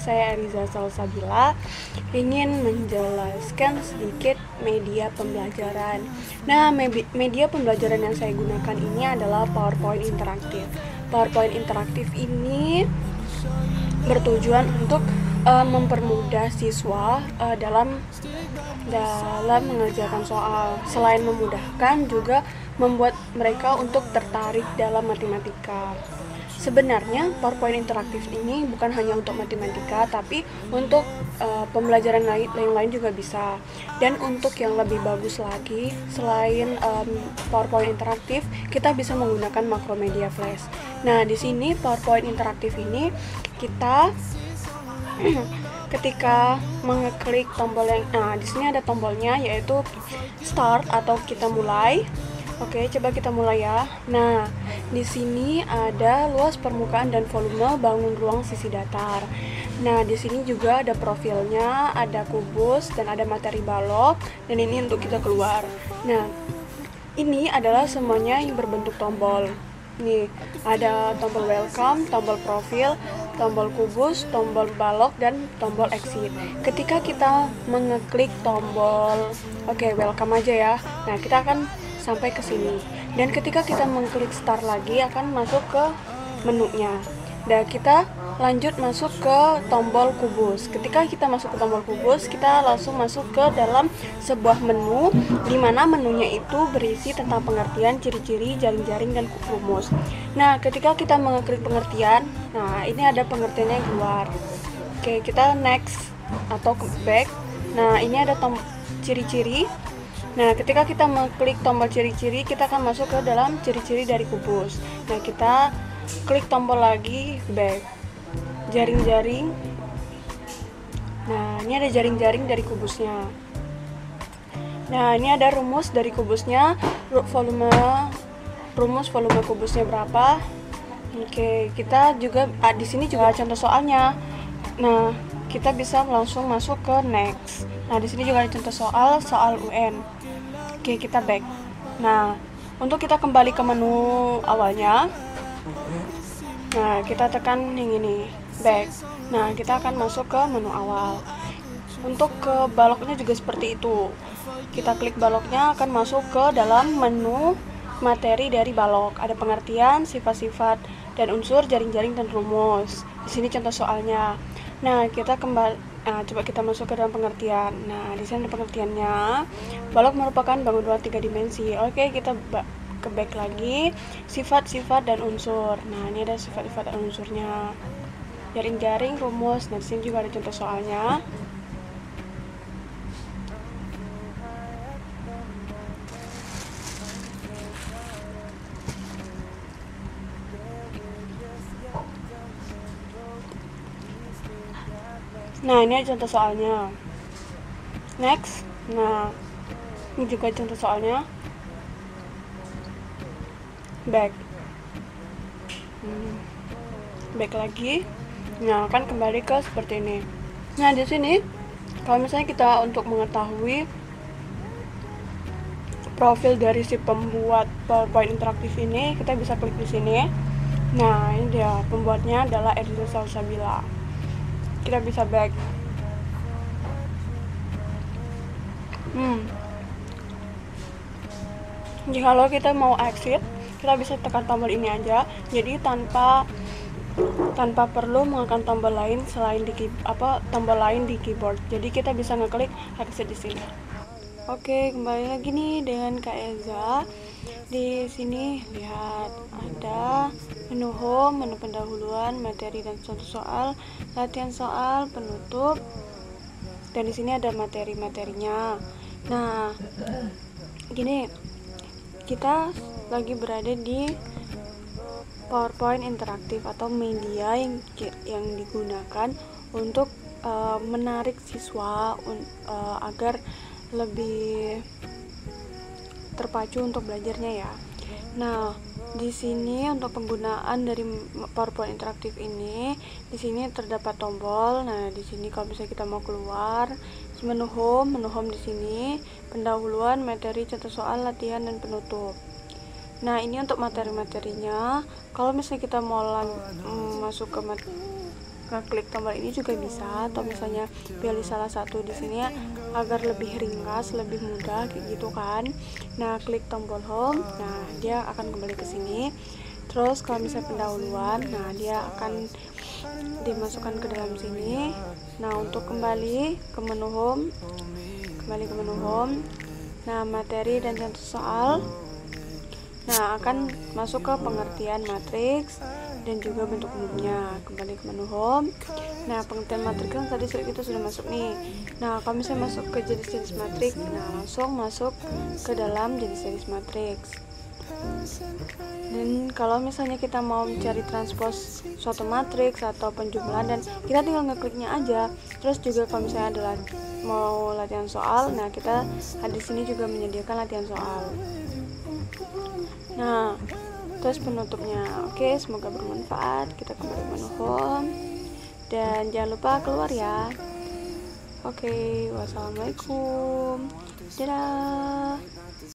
saya Ariza Salsabila ingin menjelaskan sedikit media pembelajaran. Nah, media pembelajaran yang saya gunakan ini adalah PowerPoint interaktif. PowerPoint interaktif ini bertujuan untuk mempermudah siswa dalam mengerjakan soal. Selain memudahkan, juga membuat mereka untuk tertarik dalam matematika. Sebenarnya PowerPoint interaktif ini bukan hanya untuk matematika, tapi untuk pembelajaran yang lain juga bisa. Dan untuk yang lebih bagus lagi, selain PowerPoint interaktif, kita bisa menggunakan Macromedia Flash. Nah, di sini PowerPoint interaktif ini kita ketika mengeklik tombol yang di sini ada tombolnya, yaitu start atau kita mulai. Oke, coba kita mulai ya. Nah, di sini ada luas permukaan dan volume bangun ruang sisi datar. Nah, di sini juga ada profilnya, ada kubus, dan ada materi balok, dan ini untuk kita keluar. Nah, ini adalah semuanya yang berbentuk tombol. Nih, ada tombol welcome, tombol profil, tombol kubus, tombol balok, dan tombol exit. Ketika kita mengeklik tombol welcome aja ya. Nah, kita akan sampai ke sini. Dan ketika kita mengklik start lagi akan masuk ke menunya. Dan kita lanjut masuk ke tombol kubus. Ketika kita masuk ke tombol kubus, kita langsung masuk ke dalam sebuah menu, di mana menunya itu berisi tentang pengertian, ciri-ciri, jaring-jaring, dan rumus. Nah, ketika kita mengeklik pengertian, nah ini ada pengertiannya yang keluar. Oke, kita next atau back. Nah, ini ada ciri-ciri. Nah, ketika kita mengklik tombol ciri-ciri, kita akan masuk ke dalam ciri-ciri dari kubus. Nah, kita klik tombol lagi back. Jaring-jaring. Nah, ini ada jaring-jaring dari kubusnya. Nah, ini ada rumus dari kubusnya, rumus volume kubusnya berapa. Oke, kita juga di sini juga contoh soalnya. Nah, kita bisa langsung masuk ke next. Nah, di sini juga ada contoh soal UN. Oke, kita back. Nah, untuk kita kembali ke menu awalnya, nah kita tekan yang ini, back. Nah, kita akan masuk ke menu awal. Untuk ke baloknya juga seperti itu. Kita klik baloknya akan masuk ke dalam menu materi dari balok. Ada pengertian, sifat-sifat dan unsur, jaring-jaring, dan rumus. Di sini contoh soalnya. Nah, kita coba kita masuk ke dalam pengertian. Nah, di sini ada pengertiannya. Balok merupakan bangun ruang 3 dimensi. Oke, kita ke back lagi. Sifat-sifat dan unsur. Nah, ini ada sifat-sifat dan unsurnya. Jaring-jaring, rumus. Nah, di sini juga ada contoh soalnya. Nah, ini ada contoh soalnya. Next. Nah, ini juga contoh soalnya. Back. Back lagi. Nah, akan kembali ke seperti ini. Nah, di sini kalau misalnya kita untuk mengetahui profil dari si pembuat PowerPoint interaktif ini, kita bisa klik di sini. Nah, ini dia, pembuatnya adalah Ariza Salsabila. Kita bisa back. Kalau kita mau exit, kita bisa tekan tombol ini aja. Jadi tanpa perlu menggunakan tombol lain selain tombol lain di keyboard. Jadi kita bisa ngeklik exit di sini. Oke, kembali lagi nih dengan Kak Eza. Di sini lihat ada menu home, menu pendahuluan, materi dan contoh soal, latihan soal, penutup. Dan di sini ada materi-materinya. Nah, gini, kita lagi berada di PowerPoint interaktif atau media yang digunakan untuk menarik siswa agar lebih terpacu untuk belajarnya ya. Nah, di sini untuk penggunaan dari PowerPoint interaktif ini, di sini terdapat tombol. Nah, di sini kalau misalnya kita mau keluar, menu home di sini, pendahuluan, materi, contoh soal, latihan, dan penutup. Nah, ini untuk materi-materinya. Kalau misalnya kita mau masuk ke ngeklik tombol ini juga bisa, atau misalnya pilih salah satu di sini ya, agar lebih ringkas, lebih mudah kayak gitu kan. Nah, klik tombol home. Nah, dia akan kembali ke sini. Terus kalau misalnya pendahuluan, nah dia akan dimasukkan ke dalam sini. Nah, untuk kembali ke menu home, nah materi dan contoh soal, nah akan masuk ke pengertian matriks dan juga bentuk umumnya. Kembali ke menu home. Nah, pengertian matriks kan tadi kita sudah masuk nih. Nah, kalau misalnya masuk ke jenis-jenis matriks, nah langsung masuk ke dalam jenis-jenis matriks. Dan kalau misalnya kita mau mencari transpos suatu matriks atau penjumlahan, dan kita tinggal ngekliknya aja. Terus juga kalau misalnya adalah mau latihan soal, nah kita di sini juga menyediakan latihan soal. Nah, terus penutupnya. Oke, semoga bermanfaat. Kita kembali ke menu home dan jangan lupa keluar ya. Oke, wassalamualaikum. Dadah.